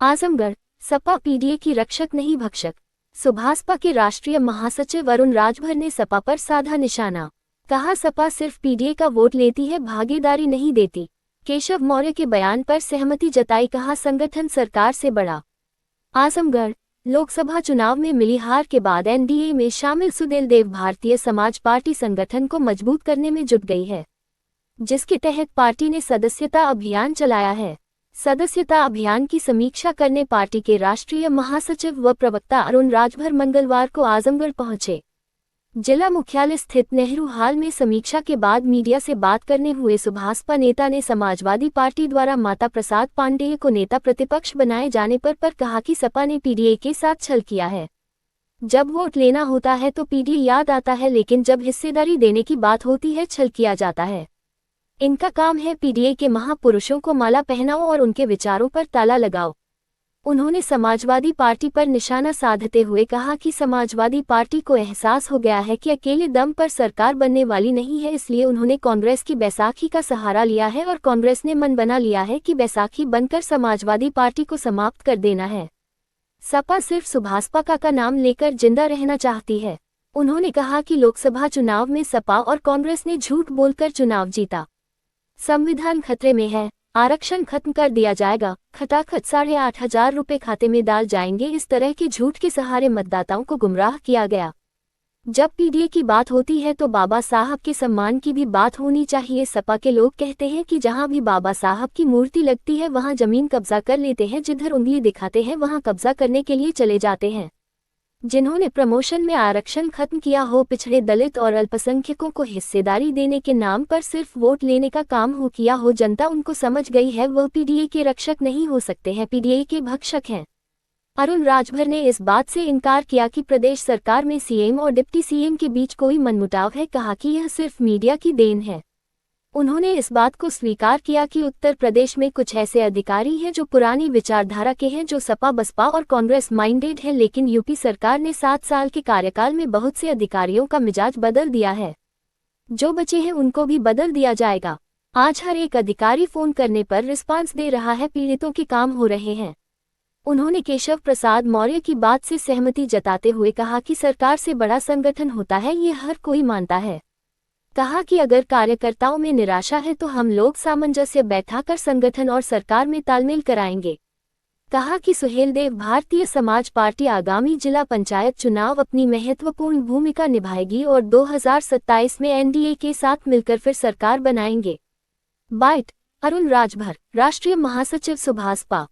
Azamgarh, Sapa PDA की रक्षक नहीं भक्षक। सुभासपा के राष्ट्रीय महासचिव अरुण राजभर ने सपा पर साधा निशाना। कहा, सपा सिर्फ पीडीए का वोट लेती है, भागीदारी नहीं देती। केशव मौर्य के बयान पर सहमति जताई। कहा, संगठन सरकार से बड़ा। आजमगढ़, लोकसभा चुनाव में मिली हार के बाद एनडीए में शामिल सुदेल देव भारतीय समाज पार्टी संगठन को मजबूत करने में जुट गई है, जिसके तहत पार्टी ने सदस्यता अभियान चलाया है। सदस्यता अभियान की समीक्षा करने पार्टी के राष्ट्रीय महासचिव व प्रवक्ता अरुण राजभर मंगलवार को आजमगढ़ पहुंचे। जिला मुख्यालय स्थित नेहरू हॉल में समीक्षा के बाद मीडिया से बात करने हुए सुभासपा नेता ने समाजवादी पार्टी द्वारा माता प्रसाद पांडेय को नेता प्रतिपक्ष बनाए जाने पर कहा कि सपा ने पीडीए के साथ छल किया है। जब वोट लेना होता है तो पीडीए याद आता है, लेकिन जब हिस्सेदारी देने की बात होती है छल किया जाता है। इनका काम है पीडीए के महापुरुषों को माला पहनाओ और उनके विचारों पर ताला लगाओ। उन्होंने समाजवादी पार्टी पर निशाना साधते हुए कहा कि समाजवादी पार्टी को एहसास हो गया है कि अकेले दम पर सरकार बनने वाली नहीं है, इसलिए उन्होंने कांग्रेस की बैसाखी का सहारा लिया है और कांग्रेस ने मन बना लिया है कि बैसाखी बनकर समाजवादी पार्टी को समाप्त कर देना है। सपा सिर्फ सुभासपा का नाम लेकर जिंदा रहना चाहती है। उन्होंने कहा कि लोकसभा चुनाव में सपा और कांग्रेस ने झूठ बोलकर चुनाव जीता। संविधान खतरे में है, आरक्षण खत्म कर दिया जाएगा, खटाखट 8,500 रुपए खाते में डाल जाएंगे, इस तरह के झूठ के सहारे मतदाताओं को गुमराह किया गया। जब पीडीए की बात होती है तो बाबा साहब के सम्मान की भी बात होनी चाहिए। सपा के लोग कहते हैं कि जहां भी बाबा साहब की मूर्ति लगती है वहां जमीन कब्जा कर लेते हैं, जिधर उंगली दिखाते हैं वहां कब्जा करने के लिए चले जाते हैं। जिन्होंने प्रमोशन में आरक्षण खत्म किया हो, पिछड़े दलित और अल्पसंख्यकों को हिस्सेदारी देने के नाम पर सिर्फ वोट लेने का काम हो किया हो, जनता उनको समझ गई है। वह पीडीए के रक्षक नहीं हो सकते हैं, पीडीए के भक्षक हैं। अरुण राजभर ने इस बात से इनकार किया कि प्रदेश सरकार में सीएम और डिप्टी सीएम के बीच कोई मनमुटाव है। कहा कि यह सिर्फ मीडिया की देन है। उन्होंने इस बात को स्वीकार किया कि उत्तर प्रदेश में कुछ ऐसे अधिकारी हैं जो पुरानी विचारधारा के हैं, जो सपा बसपा और कांग्रेस माइंडेड हैं, लेकिन यूपी सरकार ने 7 साल के कार्यकाल में बहुत से अधिकारियों का मिजाज बदल दिया है। जो बचे हैं उनको भी बदल दिया जाएगा। आज हर एक अधिकारी फोन करने पर रिस्पांस दे रहा है, पीड़ितों के काम हो रहे हैं। उन्होंने केशव प्रसाद मौर्य की बात से सहमति जताते हुए कहा कि सरकार से बड़ा संगठन होता है, ये हर कोई मानता है। कहा कि अगर कार्यकर्ताओं में निराशा है तो हम लोग सामंजस्य बैठाकर संगठन और सरकार में तालमेल कराएंगे। कहा कि सुहेल देव भारतीय समाज पार्टी आगामी जिला पंचायत चुनाव अपनी महत्वपूर्ण भूमिका निभाएगी और 2027 में एनडीए के साथ मिलकर फिर सरकार बनाएंगे। बाइट, अरुण राजभर, राष्ट्रीय महासचिव सुभासपा।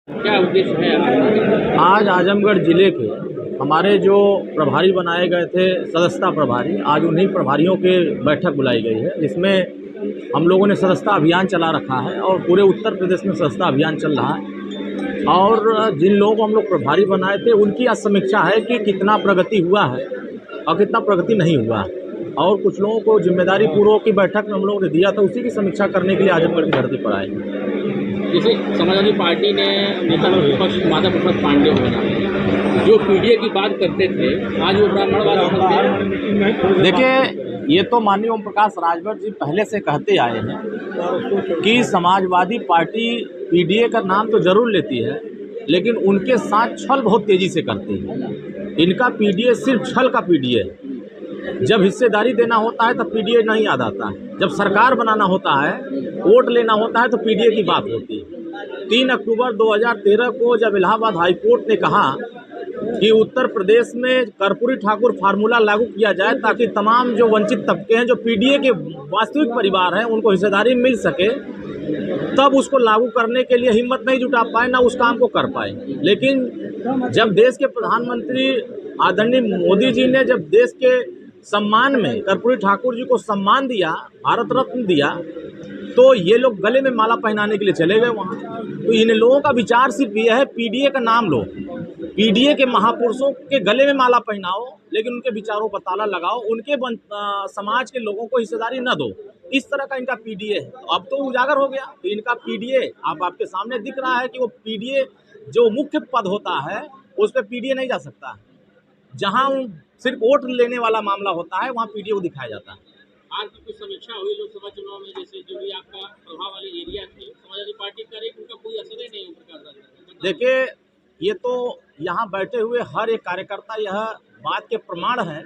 क्या उद्देश्य है? आज आजमगढ़ जिले के हमारे जो प्रभारी बनाए गए थे, सदस्यता प्रभारी, आज उन्हीं प्रभारियों के बैठक बुलाई गई है, जिसमें हम लोगों ने सदस्यता अभियान चला रखा है और पूरे उत्तर प्रदेश में सदस्यता अभियान चल रहा है। और जिन लोगों को हम लोग प्रभारी बनाए थे उनकी आज समीक्षा है कि कितना प्रगति हुआ है और कितना प्रगति नहीं हुआ है। और कुछ लोगों को जिम्मेदारी पूर्वक की बैठक में हम लोगों ने दिया था, उसी की समीक्षा करने के लिए आजमगढ़ की धरती पर आए। जैसे समाजवादी पार्टी ने नेता प्रतिपक्ष माता प्रसाद पांडेय बना, जो पीडीए की बात करते थे, आज वो ब्राह्मणवाद समझते। देखिए, ये तो माननीय ओम प्रकाश राजभर जी पहले से कहते आए हैं कि समाजवादी पार्टी पीडीए का नाम तो जरूर लेती है, लेकिन उनके साथ छल बहुत तेजी से करती है। इनका पीडीए सिर्फ छल का पीडीए है। जब हिस्सेदारी देना होता है तब पीडीए नहीं याद आता है, जब सरकार बनाना होता है, वोट लेना होता है तो पीडीए की बात होती है। 3 अक्टूबर 2013 को जब इलाहाबाद हाईकोर्ट ने कहा कि उत्तर प्रदेश में कर्पूरी ठाकुर फार्मूला लागू किया जाए ताकि तमाम जो वंचित तबके हैं, जो पीडीए के वास्तविक परिवार हैं, उनको हिस्सेदारी मिल सके, तब उसको लागू करने के लिए हिम्मत नहीं जुटा पाए, ना उस काम को कर पाए। लेकिन जब देश के प्रधानमंत्री आदरणीय मोदी जी ने जब देश के सम्मान में कर्पूरी ठाकुर जी को सम्मान दिया, भारत रत्न दिया, तो ये लोग गले में माला पहनाने के लिए चले गए वहाँ। तो इन लोगों का विचार सिर्फ ये है, पीडीए का नाम लो, पीडीए के महापुरुषों के गले में माला पहनाओ, लेकिन उनके विचारों पर ताला लगाओ, उनके समाज के लोगों को हिस्सेदारी न दो। इस तरह का इनका पीडीए है। तो अब तो उजागर हो गया, तो इनका पीडीए आपके सामने दिख रहा है कि वो पीडीए जो मुख्य पद होता है उस पर पीडीए नहीं जा सकता। जहाँ सिर्फ वोट लेने वाला मामला होता है वहाँ पीडीए को दिखाया जाता है। आज की कुछ समीक्षा हुई लोकसभा चुनाव में, जैसे जो भी आपका प्रभाव वाले एरिया थे, समाजवादी पार्टी का उनका कोई असर ही नहीं। देखिए, ये तो यहाँ बैठे हुए हर एक कार्यकर्ता यह बात के प्रमाण है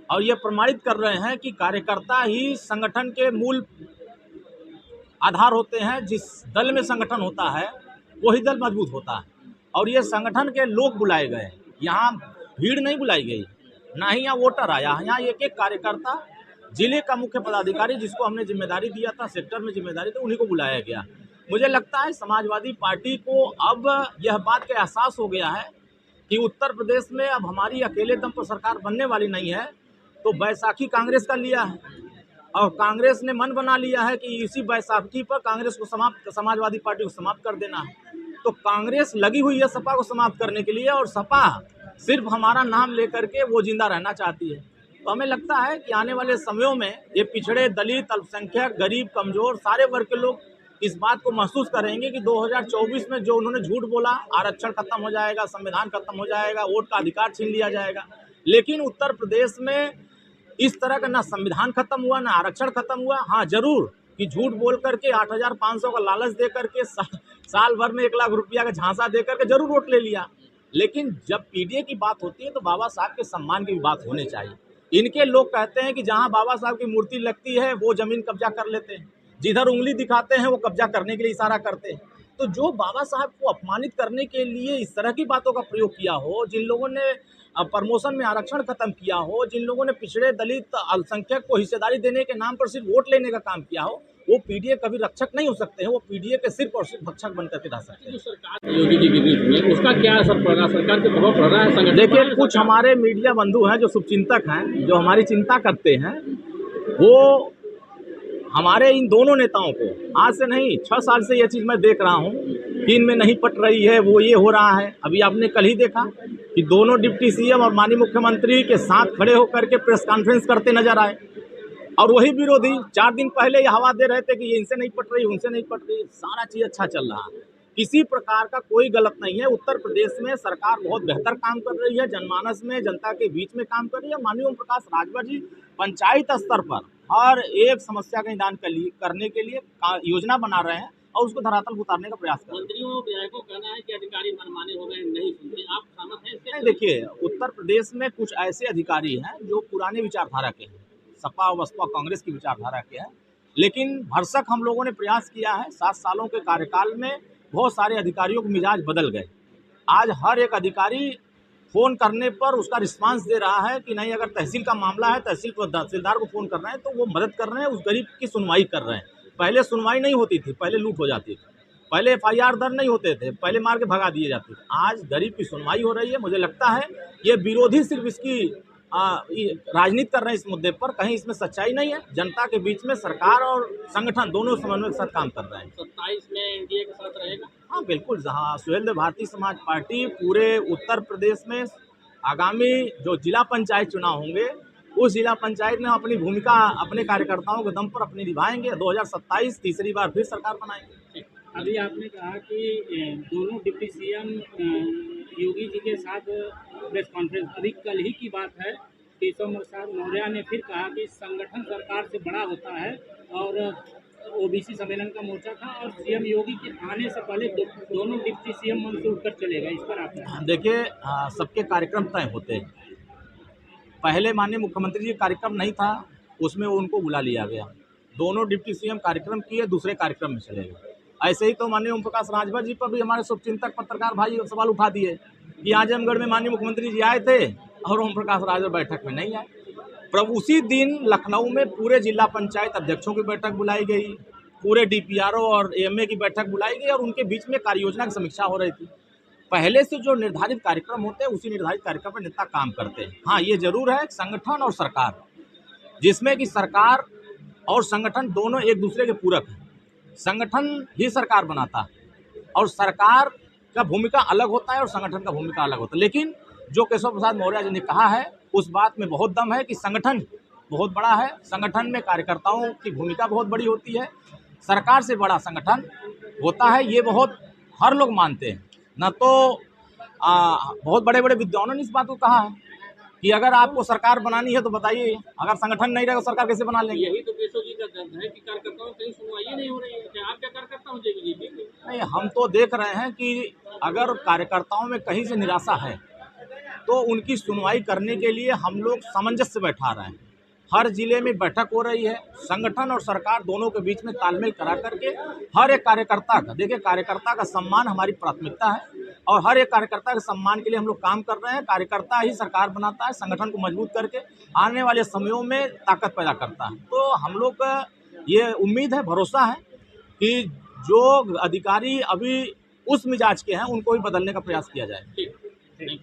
और ये प्रमाणित कर रहे हैं कि कार्यकर्ता ही संगठन के मूल आधार होते हैं। जिस दल में संगठन होता है वही दल मजबूत होता है और ये संगठन के लोग बुलाए गए, यहाँ भीड़ नहीं बुलाई गई, ना ही यहाँ वोटर आया। यहाँ एक एक कार्यकर्ता, जिले का मुख्य पदाधिकारी जिसको हमने जिम्मेदारी दिया था, सेक्टर में जिम्मेदारी थी, उन्हीं को बुलाया गया। मुझे लगता है समाजवादी पार्टी को अब यह बात का एहसास हो गया है कि उत्तर प्रदेश में अब हमारी अकेले दम पर सरकार बनने वाली नहीं है। तो बैसाखी कांग्रेस का लिया है और कांग्रेस ने मन बना लिया है कि इसी बैसाखी पर कांग्रेस को समाजवादी पार्टी को समाप्त कर देना है। तो कांग्रेस लगी हुई है सपा को समाप्त करने के लिए और सपा सिर्फ हमारा नाम लेकर के वो जिंदा रहना चाहती है। तो हमें लगता है कि आने वाले समयों में ये पिछड़े, दलित, अल्पसंख्यक, गरीब, कमजोर सारे वर्ग के लोग इस बात को महसूस करेंगे कि 2024 में जो उन्होंने झूठ बोला, आरक्षण खत्म हो जाएगा, संविधान खत्म हो जाएगा, वोट का अधिकार छीन लिया जाएगा, लेकिन उत्तर प्रदेश में इस तरह का ना संविधान खत्म हुआ ना आरक्षण खत्म हुआ। हाँ जरूर कि झूठ बोल करके 8,500 का लालच दे करके साल भर में 1 लाख रुपया का झांसा दे करके जरूर वोट ले लिया, लेकिन जब पीडीए की बात होती है तो बाबा साहब के सम्मान की भी बात होनी चाहिए। इनके लोग कहते हैं कि जहां बाबा साहब की मूर्ति लगती है वो जमीन कब्जा कर लेते हैं, जिधर उंगली दिखाते हैं वो कब्जा करने के लिए इशारा करते हैं। तो जो बाबा साहब को अपमानित करने के लिए इस तरह की बातों का प्रयोग किया हो, जिन लोगों ने प्रमोशन में आरक्षण खत्म किया हो, जिन लोगों ने पिछड़े, दलित, अल्पसंख्यक को हिस्सेदारी देने के नाम पर सिर्फ वोट लेने का काम किया हो, वो पीडीए कभी रक्षक नहीं हो सकते हैं। वो पीडीए के सिर्फ और सिर्फ भक्षक बनकर के रह सकते हैं। जो सरकार योगी जी के बीच में उसका क्या असर पड़ रहा है, सरकार पे प्रभाव पड़ रहा है संगठन? देखिए, कुछ हमारे मीडिया बंधु हैं जो शुभचिंतक हैं, जो हमारी चिंता करते हैं, वो हमारे इन दोनों नेताओं को आज से नहीं 6 साल से ये चीज़ मैं देख रहा हूँ कि इनमें नहीं पट रही है, वो ये हो रहा है। अभी आपने कल ही देखा कि दोनों डिप्टी सीएम और माननीय मुख्यमंत्री के साथ खड़े होकर के प्रेस कॉन्फ्रेंस करते नजर आए और वही विरोधी 4 दिन पहले ये हवा दे रहे थे कि ये इनसे नहीं पट रही, उनसे नहीं पट रही। सारा चीज़ अच्छा चल रहा है, किसी प्रकार का कोई गलत नहीं है। उत्तर प्रदेश में सरकार बहुत बेहतर काम कर रही है, जनमानस में, जनता के बीच में काम कर रही है। माननीय ओम प्रकाश राजभर जी पंचायत स्तर पर हर एक समस्या का निदान करने के लिए योजना बना रहे हैं और उसको धरातल पर उतारने का प्रयास कर रहे हैं। मंत्रियों विधायकों का कहना है कि अधिकारी मनमाने हो गए, नहीं सुनते, आप सहमत हैं इससे? देखिए, उत्तर प्रदेश में कुछ ऐसे अधिकारी हैं जो पुरानी विचारधारा के हैं, सपा बसपा कांग्रेस की विचारधारा के हैं, लेकिन भरसक हम लोगों ने प्रयास किया है। 7 सालों के कार्यकाल में बहुत सारे अधिकारियों के मिजाज बदल गए। आज हर एक अधिकारी फ़ोन करने पर उसका रिस्पांस दे रहा है कि नहीं, अगर तहसील का मामला है तहसीलदार को फ़ोन कर रहे हैं तो वो मदद कर रहे हैं, उस गरीब की सुनवाई कर रहे हैं। पहले सुनवाई नहीं होती थी, पहले लूट हो जाती थी, पहले FIR दर्ज नहीं होते थे, पहले मार के भगा दिए जाते थे। आज गरीब की सुनवाई हो रही है। मुझे लगता है ये विरोधी सिर्फ इसकी राजनीति कर रहे हैं इस मुद्दे पर, कहीं इसमें सच्चाई नहीं है। जनता के बीच में सरकार और संगठन दोनों समन्वय के साथ काम कर रहे हैं। 27 में एनडीए के साथ रहेगा? हाँ बिल्कुल, जहाँ सुहेलदेव भारतीय समाज पार्टी पूरे उत्तर प्रदेश में आगामी जो जिला पंचायत चुनाव होंगे, उस जिला पंचायत में अपनी भूमिका अपने कार्यकर्ताओं के दम पर अपनी निभाएंगे। 2027 तीसरी बार फिर सरकार बनाएंगे। अभी आपने कहा कि दोनों डिप्टी सीएम योगी जी के साथ प्रेस कॉन्फ्रेंस, अभी कल ही की बात है, केशव प्रसाद मौर्य ने फिर कहा कि संगठन सरकार से बड़ा होता है और ओबीसी सम्मेलन का मोर्चा था और सीएम योगी के आने से पहले दोनों डिप्टी सीएम मन से उठकर चले गए। इस पर आप देखिए, सबके कार्यक्रम तय होते हैं। पहले माननीय मुख्यमंत्री जी कार्यक्रम नहीं था, उसमें उनको बुला लिया गया। दोनों डिप्टी सीएम कार्यक्रम किए, दूसरे कार्यक्रम में चले गए। ऐसे ही तो माननीय ओम प्रकाश राजभर जी पर भी हमारे शुभचिंतक पत्रकार भाई सवाल उठा दिए कि आजमगढ़ में माननीय मुख्यमंत्री जी आए थे और ओम प्रकाश राजभर बैठक में नहीं आए। पर उसी दिन लखनऊ में पूरे जिला पंचायत अध्यक्षों की बैठक बुलाई गई, पूरे DPRO और AMA की बैठक बुलाई गई और उनके बीच में कार्य योजना की समीक्षा हो रही थी। पहले से जो निर्धारित कार्यक्रम होते हैं उसी निर्धारित कार्यक्रम पर नेता काम करते हैं। हाँ, ये जरूर है संगठन और सरकार, जिसमें कि सरकार और संगठन दोनों एक दूसरे के पूरक हैं। संगठन ही सरकार बनाता है और सरकार का भूमिका अलग होता है और संगठन का भूमिका अलग होता है। लेकिन जो केशव प्रसाद मौर्य जी ने कहा है उस बात में बहुत दम है कि संगठन बहुत बड़ा है, संगठन में कार्यकर्ताओं की भूमिका बहुत बड़ी होती है, सरकार से बड़ा संगठन होता है। ये बहुत हर लोग मानते हैं, न तो बहुत बड़े बड़े विद्वानों ने इस बात को कहा है। कि अगर आपको सरकार बनानी है तो बताइए, अगर संगठन नहीं रहेगा सरकार कैसे बना लेंगे? यही तो केशव जी का दर्द है कि कार्यकर्ताओं की कहीं सुनवाई नहीं हो रही है। क्या आप क्या कार्यकर्ता हो जेबीजेपी के? नहीं, हम तो देख रहे हैं कि अगर कार्यकर्ताओं में कहीं से निराशा है तो उनकी सुनवाई करने के लिए हम लोग सामंजस्य बैठा रहे हैं। हर जिले में बैठक हो रही है, संगठन और सरकार दोनों के बीच में तालमेल करा करके हर एक कार्यकर्ता का, देखिए कार्यकर्ता का सम्मान हमारी प्राथमिकता है और हर एक कार्यकर्ता के सम्मान के लिए हम लोग काम कर रहे हैं। कार्यकर्ता ही सरकार बनाता है, संगठन को मजबूत करके आने वाले समयों में ताकत पैदा करता है। तो हम लोग का ये उम्मीद है, भरोसा है कि जो अधिकारी अभी उस मिजाज के हैं उनको भी बदलने का प्रयास किया जाए। ठीक, थैंक यू।